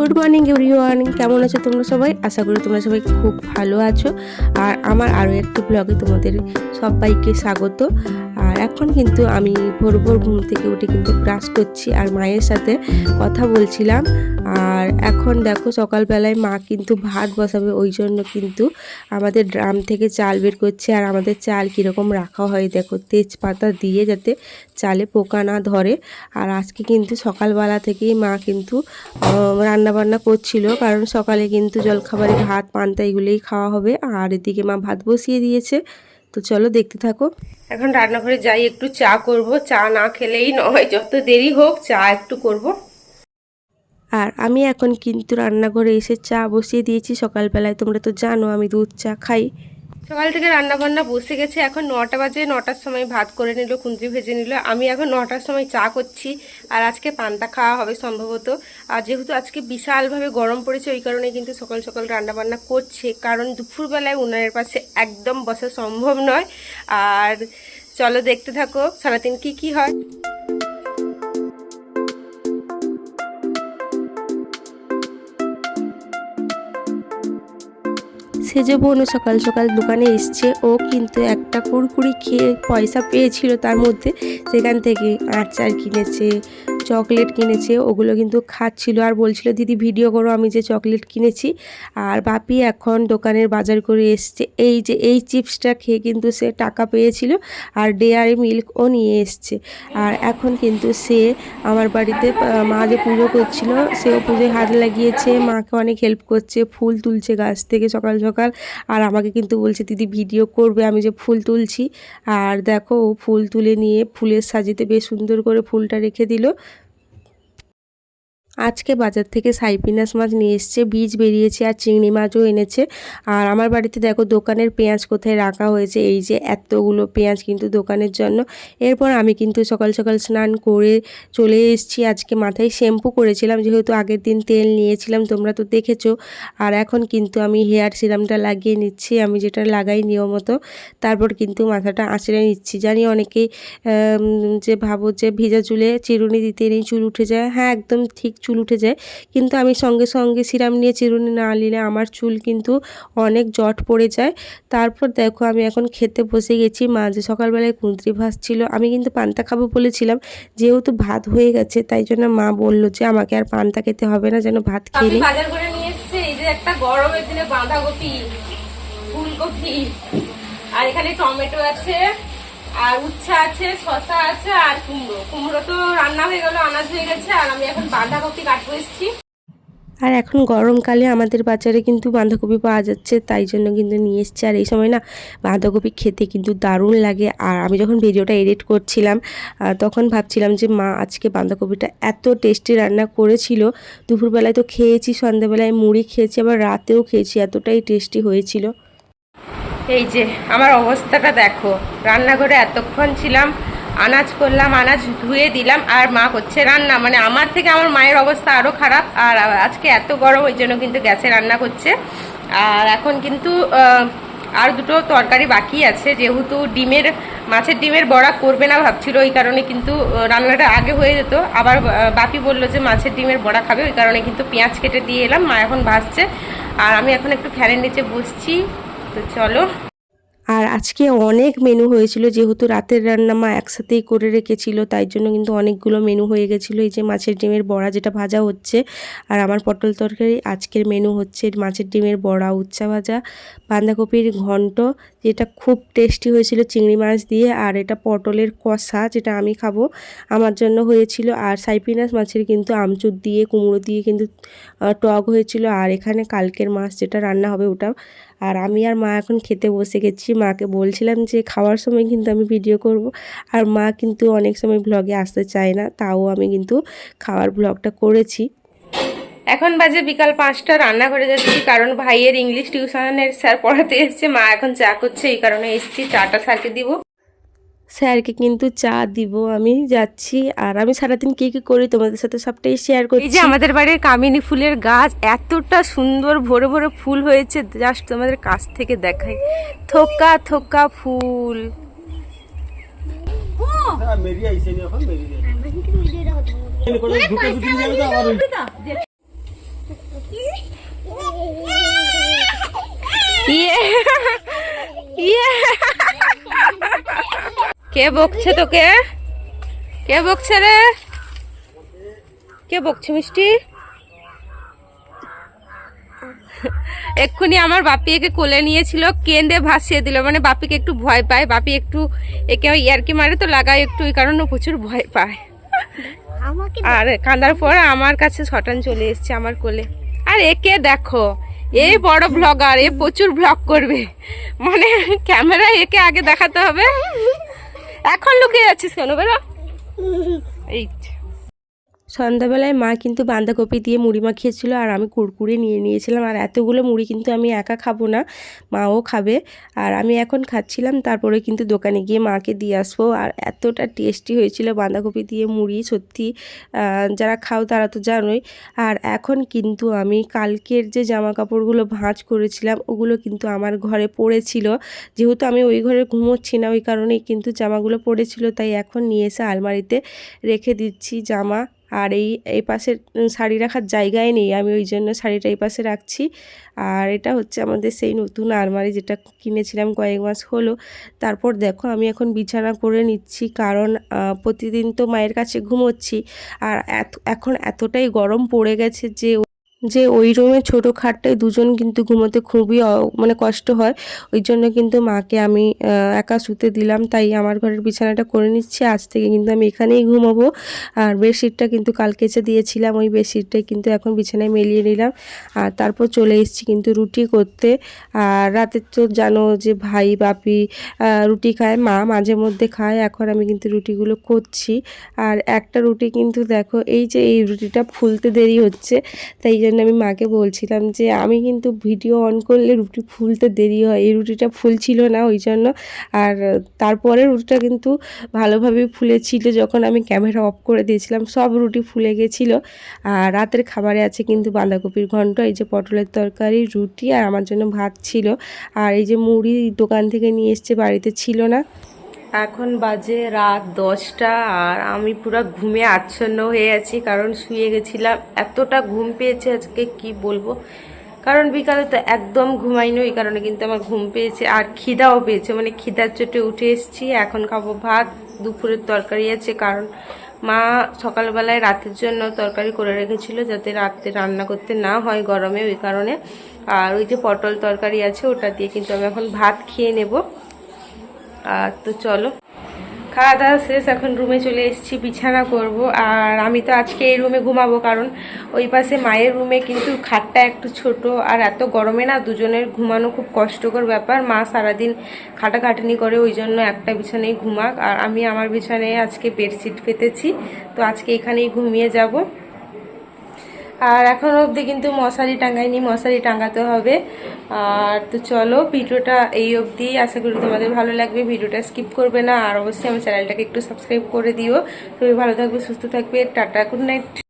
Good morning everyone, কেমন আছো তোমরা সবাই? আশা করি তোমরা সবাই খুব ভালো আছো। আর আমার আরও একটি ব্লগে তোমাদের সবাইকে স্বাগত। আর এখন কিন্তু আমি ভোর ভোর ঘুম থেকে উঠে কিন্তু ব্রাশ করছি আর মায়ের সাথে কথা বলছিলাম। আর এখন দেখো সকালবেলায় মা কিন্তু ভাত বসাবে, ওই জন্য কিন্তু আমাদের ড্রাম থেকে চাল বের করছে। আর আমাদের চাল কীরকম রাখা হয় দেখো, তেজপাতা দিয়ে যাতে চালে পোকা না ধরে। আর আজকে কিন্তু সকালবেলা থেকেই মা কিন্তু রান্নাবান্না করছিল, কারণ সকালে কিন্তু জলখাবারে ভাত পান্তা এগুলোই খাওয়া হবে। আর এদিকে মা ভাত বসিয়ে দিয়েছে। তো চলো দেখতে থাকো। এখন রান্নাঘরে যাই, একটু চা করব। চা না খেলেই নয়, যত দেরি হোক চা একটু করব। আর আমি এখন কিন্তু রান্নাঘরে এসে চা বসিয়ে দিয়েছি। সকালবেলায় তোমরা তো জানো আমি দুধ চা খাই। সকাল থেকে রান্না বান্না বসে গেছে, এখন 9টা বাজে। 9টার সময় ভাত করে নিল, কুঁদরি ভেজে নিল। আমি এখন 9টার সময় চা করছি। আর আজকে পান্তা খাওয়া হবে সম্ভবত। আর যেহেতু আজকে বিশালভাবে গরম পড়েছে, ওই কারণে কিন্তু সকাল সকাল রান্না বান্না করছে, কারণ দুপুরবেলায় উনানের পাশে একদম বসা সম্ভব নয়। আর চলো দেখতে থাকো সারাদিন কি কি হয়। সেজে বোনও সকাল সকাল দোকানে এসছে। ও কিন্তু একটা কুরকুরি খেয়ে পয়সা পেয়েছিল, তার মধ্যে সেখান থেকে আচার কিনেছে, চকলেট কিনেছে, ওগুলো কিন্তু খাচ্ছিল। আর বলছিল দিদি ভিডিও করো আমি যে চকলেট কিনেছি। আর বাপি এখন দোকানের বাজার করে এসছে। এই যে এই চিপসটা খেয়ে কিন্তু সে টাকা পেয়েছিল, আর ডেয়ারি মিল্কও নিয়ে এসছে। আর এখন কিন্তু সে আমার বাড়িতে মা যে পুজো করছিল, সেও পুজোয় হাত লাগিয়েছে, মাকে অনেক হেল্প করছে, ফুল তুলছে গাছ থেকে সকাল সকাল। আর আমাকে কিন্তু বলছে দিদি ভিডিও করবে আমি যে ফুল তুলছি। আর দেখো ও ফুল তুলে নিয়ে ফুলের সাজিতে বেশ সুন্দর করে ফুলটা রেখে দিল। আজকে বাজার থেকে সাইপিনাস মাছ নিয়ে এসছে, বীজ বেরিয়েছে, আর চিংড়ি মাছও এনেছে। আর আমার বাড়িতে দেখো দোকানের পেঁয়াজ কোথায় রাখা হয়েছে, এই যে এতগুলো পেঁয়াজ কিন্তু দোকানের জন্য। এরপর আমি কিন্তু সকাল সকাল স্নান করে চলে এসেছি। আজকে মাথায় শ্যাম্পু করেছিলাম, যেহেতু আগের দিন তেল নিয়েছিলাম, তোমরা তো দেখেছো। আর এখন কিন্তু আমি হেয়ার সিরামটা লাগিয়ে নিচ্ছি, আমি যেটা লাগাই নিয়মত। তারপর কিন্তু মাথাটা আঁচড়ে নিচ্ছি। জানি অনেকেই যে ভাবো যে ভিজা চুলে চিরুনি দিতে নেই, চুল উঠে যায়। হ্যাঁ, একদম ঠিক, চুল উঠে যায়। কিন্তু আমি সঙ্গে সঙ্গে সিরাম নিয়ে চিরুনি না নিলে আমার চুল কিন্তু অনেক জট পড়ে যায়। তারপর দেখো আমি এখন খেতে বসে গেছি। মা যে সকালবেলায় কুঁদরি ভাজছিল, আমি কিন্তু পান্তা খাবো বলেছিলাম, যেহেতু ভাত হয়ে গেছে তাই জন্য মা বললো যে আমাকে আর পান্তা খেতে হবে না, যেন ভাত খেয়ে নিই। বাজার করে নিয়ে এসেছে এই যে একটা গরমের দিনে বাঁধাকপি, ফুলকপি, আর এখানে টমেটো আছে, আর উচ্ছে আছে, শসা আছে, আর কুমড়ো তো রান্না হয়ে গেল, আনাজ হয়ে গেছে। আর আমি এখন বাঁধাকপি কাটবো এসেছি। আর এখন গরমকালে আমাদের বাজারে কিন্তু বাঁধাকপি পাওয়া যাচ্ছে, তাই জন্য কিন্তু নিয়ে এসছে। আর এই সময় না বাঁধাকপি খেতে কিন্তু দারুণ লাগে। আর আমি যখন ভিডিওটা এডিট করছিলাম তখন ভাবছিলাম যে মা আজকে বাঁধাকপিটা এত টেস্টি রান্না করেছিল। দুপুরবেলায় তো খেয়েছি, সন্ধ্যাবেলায় মুড়ি খেয়েছি, আবার রাতেও খেয়েছি, এতটাই টেস্টি হয়েছিল। এই যে আমার অবস্থাটা দেখো, রান্নাঘরে এতক্ষণ ছিলাম, আনাজ করলাম, আনাজ ধুয়ে দিলাম, আর মা করছে রান্না। মানে আমার থেকে আমার মায়ের অবস্থা আরও খারাপ। আর আজকে এত গরম, ওই জন্য কিন্তু গ্যাসে রান্না করছে। আর এখন কিন্তু আর দুটো তরকারি বাকি আছে, যেহেতু মাছের ডিমের বড়া করবে না ভাবছিল, ওই কারণে কিন্তু রান্নাটা আগে হয়ে যেত। আবার বাপি বললো যে মাছের ডিমের বড়া খাবে, ওই কারণে কিন্তু পেঁয়াজ কেটে দিয়ে এলাম। মা এখন ভাজছে, আর আমি এখন একটু ফ্যানের নিচে বসছি। তো চলো। আর আজকে অনেক মেনু হয়েছিল, যেহেতু রাতের রান্না মা একসাথেই করে রেখেছিল, তাই জন্য কিন্তু অনেকগুলো মেনু হয়ে গেছিলো। এই যে মাছের ডিমের বড়া যেটা ভাজা হচ্ছে, আর আমার পটল তরকারি। আজকের মেনু হচ্ছে মাছের ডিমের বড়া, উচ্ছা ভাজা, বাঁধাকপির ঘন্ট যেটা খুব টেস্টি হয়েছিল চিংড়ি মাছ দিয়ে, আর এটা পটলের কষা যেটা আমি খাবো, আমার জন্য হয়েছিল। আর সাইপিনাস মাছের কিন্তু আমচুর দিয়ে কুমড়ো দিয়ে কিন্তু টক হয়েছিল। আর এখানে কালকের মাছ যেটা রান্না হবে ওটা। আর আমি আর মা এখন খেতে বসে গেছি। মাকে বলছিলাম যে খাওয়ার সময় কিন্তু আমি ভিডিও করব, আর মা কিন্তু অনেক সময় ব্লগে আসতে চায় না, তাও আমি কিন্তু খাওয়ার ব্লগটা করেছি। এখন বাজে বিকাল 5টা, রান্না করে যাচ্ছি, কারণ ভাইয়ের ইংলিশ টিউশনের স্যার পড়াতে এসছে। মা এখন চা করছে, এই কারণে এসছি, চাটা স্যারকে দিব। স্যারকে কিন্তু চা দিব, আমি যাচ্ছি। আর আমি সারাদিন কি কি করি তোমাদের সাথে সবটাই শেয়ার করছি। এই যে আমাদের বাড়ির কামিনী ফুলের গাছ, এতটা সুন্দর ভরে ভরে ফুল হয়েছে, জাস্ট তোমাদের কাছ থেকে দেখাই। থোকা থোকা ফুল। ইয়ে ইয়ে কে বকছে তোকে? কে বকছে রে? কে বকছে মিষ্টি? এক্ষুনি আমার বাপি একে কোলে নিয়েছিল, কেঁদে ভাসিয়ে দিল। মানে বাপিকে একটু ভয় পায়, বাপি একটু একে ইয়ারকি মারে তো লাগায় একটু, ওই কারণে প্রচুর ভয় পায়। আর কাঁদার পর আমার কাছে ছটান চলে এসছে আমার কোলে। আর একে দেখো, এই বড় ব্লগার, এ প্রচুর ব্লগ করবে, মানে ক্যামেরা একে আগে দেখাতে হবে। এখন লুকিয়ে যাচ্ছিস কেন? বেরো। এই সন্ধ্যাবেলায় মা কিন্তু বাঁধাকপি দিয়ে মুড়ি মাখিয়েছিল, আর আমি কুরকুরে নিয়ে নিয়েছিলাম। আর এতগুলো মুড়ি কিন্তু আমি একা খাবো না, মাও খাবে। আর আমি এখন খাচ্ছিলাম, তারপরে কিন্তু দোকানে গিয়ে মাকে দিয়ে আসবো। আর এতটা টেস্টি হয়েছিল বাঁধাকপি দিয়ে মুড়ি, সত্যি যারা খাও তারা তো জানোই। আর এখন কিন্তু আমি কালকের যে জামা কাপড়গুলো ভাঁজ করেছিলাম ওগুলো কিন্তু আমার ঘরে পড়েছিল, যেহেতু আমি ওই ঘরে ঘুমোচ্ছি না ওই কারণেই কিন্তু জামাগুলো পড়েছিল, তাই এখন নিয়ে এসে আলমারিতে রেখে দিচ্ছি জামা। আর এই পাশে শাড়ি রাখার জায়গায় নেই, আমি ওই জন্য শাড়িটা এই পাশে রাখছি। আর এটা হচ্ছে আমাদের সেই নতুন আলমারি, যেটা কিনেছিলাম কয়েক মাস হলো। তারপর দেখো আমি এখন বিছানা করে নিচ্ছি, কারণ প্রতিদিন তো মায়ের কাছে ঘুমোচ্ছি। আর এখন এতটাই গরম পড়ে গেছে যে ওই রুমে ছোটো খাটটায় দুজন কিন্তু ঘুমোতে খুবই মানে কষ্ট হয়। ওই জন্য কিন্তু মাকে আমি একা শুতে দিলাম, তাই আমার ঘরের বিছানাটা করে নিচ্ছি। আজ থেকে কিন্তু আমি এখানেই ঘুমাবো। আর বেডশিটটা কিন্তু কাল কেচে দিয়েছিলাম, ওই বেডশিটটাই কিন্তু এখন বিছানায় মেলিয়ে নিলাম। আর তারপর চলে এসেছি কিন্তু রুটি করতে। আর রাতে তো জানো যে ভাই বাপি রুটি খায়, মা মাঝে মধ্যে খায়। এখন আমি কিন্তু রুটিগুলো করছি। আর একটা রুটি কিন্তু দেখো, এই রুটিটা ফুলতে দেরি হচ্ছে, তাই জন্য আমি মাকে বলছিলাম যে আমি কিন্তু ভিডিও অন করলে রুটি ফুলতে দেরি হয়, এই রুটিটা ফুলছিল না ওই জন্য। আর তারপরে রুটিটা কিন্তু ভালোভাবেই ফুলেছিল, যখন আমি ক্যামেরা অফ করে দিয়েছিলাম সব রুটি ফুলে গেছিলো। আর রাতের খাবারে আছে কিন্তু বাঁধাকপির ঘন্ট, এই যে পটলের তরকারি, রুটি, আর আমার জন্য ভাত ছিল। আর এই যে মুড়ি দোকান থেকে নিয়ে এসছে, বাড়িতে ছিল না। এখন বাজে রাত 10টা, আর আমি পুরো ঘুমে আচ্ছন্ন হয়ে আছি, কারণ শুয়ে গেছিলাম। এতটা ঘুম পেয়েছে আজকে কি বলবো, কারণ বিকালে তো একদম ঘুমাইনি, ওই কারণে কিন্তু আমার ঘুম পেয়েছে। আর খিদাও পেয়েছে, মানে খিদার চোটে উঠে এসেছি। এখন খাবো ভাত, দুপুরের তরকারি আছে, কারণ মা সকালবেলায় রাতের জন্য তরকারি করে রেখেছিল, যাতে রাতে রান্না করতে না হয় গরমে, ওই কারণে। আর ওই যে পটল তরকারি আছে, ওটা দিয়ে কিন্তু আমি এখন ভাত খেয়ে নেব। আর তো চলো, খাওয়া দাওয়া শেষ, এখন রুমে চলে এসেছি, বিছানা করব। আর আমি তো আজকে এই রুমে ঘুমাবো, কারণ ওই পাশে মায়ের রুমে কিন্তু খাটটা একটু ছোট, আর এত গরমে না দুজনের ঘুমানো খুব কষ্টকর ব্যাপার। মা সারাদিন খাটাখাটনি করে, ওই জন্য একটা বিছানায় ঘুমাক। আর আমি আমার বিছানায় আজকে বেডশিট পেতেছি, তো আজকে এখানেই ঘুমিয়ে যাব। আর এখনও অবধি কিন্তু মশারি টাঙাইনি, মশারি টাঙাতে হবে। আর তো চলো, ভিডিওটা এই অবধি, আশা করি তোমাদের ভালো লাগবে, ভিডিওটা স্কিপ করবে না। আর অবশ্যই আমার চ্যানেলটাকে একটু সাবস্ক্রাইব করে দিও। তুমি ভালো থাকবে, সুস্থ থাকবে, টাটা, গুড নাইট।